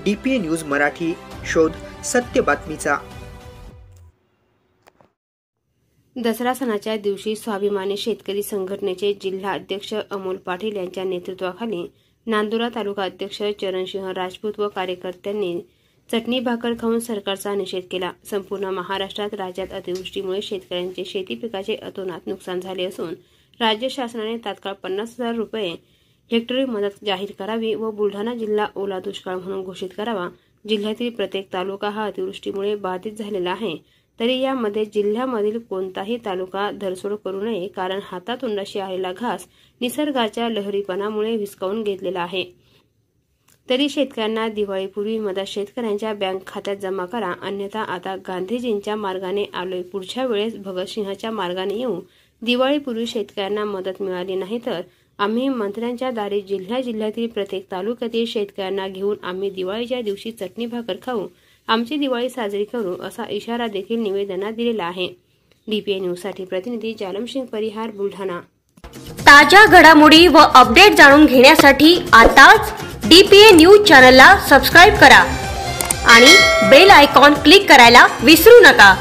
DPA news Marathi, शोध सत्य बातमीचा। दसरा सणाच्या दिवशी स्वाभिमानी शेतकरी संघटनेचे जिल्हा अध्यक्ष अमोल पाटील यांच्या नेतृत्वाखाली नांदुरा तालुका अध्यक्ष चरणसिंह राजपूत व कार्यकर्त्यांनी चटणी भाकर खाऊन सरकारचा निषेध केला। संपूर्ण महाराष्ट्रात राज्यात अतिवृष्टीमुळे शेतकऱ्यांचे शेती पिकाचे अतोनात नुकसान झाले असून राज्य शासनाने तात्काळ 50,000 रुपये हेक्टरी मदत जाहीर करावी व बुलढाणा जिल्हा ओला दुष्काळ म्हणून घोषित करावा। जिल्ह्यातील प्रत्येक तालुका हा अतिवृष्टीमुळे बाधित झालेला आहे, तरी यामध्ये जिल्ह्यामधील कोणताही तालुका धरसोड करू नये, कारण हातातोंडाशी आलेला घास निसर्गाच्या लहरीपणामुळे हिसकावून घेतलेला आहे। तरी शेतकऱ्यांना दिवाळीपूर्वी मदत शेतकऱ्यांच्या बँक खात्यात जमा करा, अन्यथा आता गांधीजींच्या मार्गाने आलोय, पुढच्या वेळेस भगतसिंहाच्या मार्गाने येऊ। दिवाळीपूर्वी शेतकऱ्यांना मदत मिळाली नाही तर आम्ही मंत्र्यांच्या दारी जिल्ह्यातील प्रत्येक तालुक्यातील शेतकऱ्यांना घेऊन आम्ही दिवाळीच्या दिवशी चटणी भाकर खाऊ, आमची दिवाळी साजरी करू, असा इशारा देखील निवेदनात दिलेला आहे। DPA न्यूज साठी प्रतिनिधी जालमसिंग परिहार, बुलढाणा। ताज्या घडामोडी व अपडेट जाणून घेण्यासाठी आताच DPA न्यूज चॅनलला सबस्क्राइब करा आणि बेल आयकॉन क्लिक करायला विसरू नका।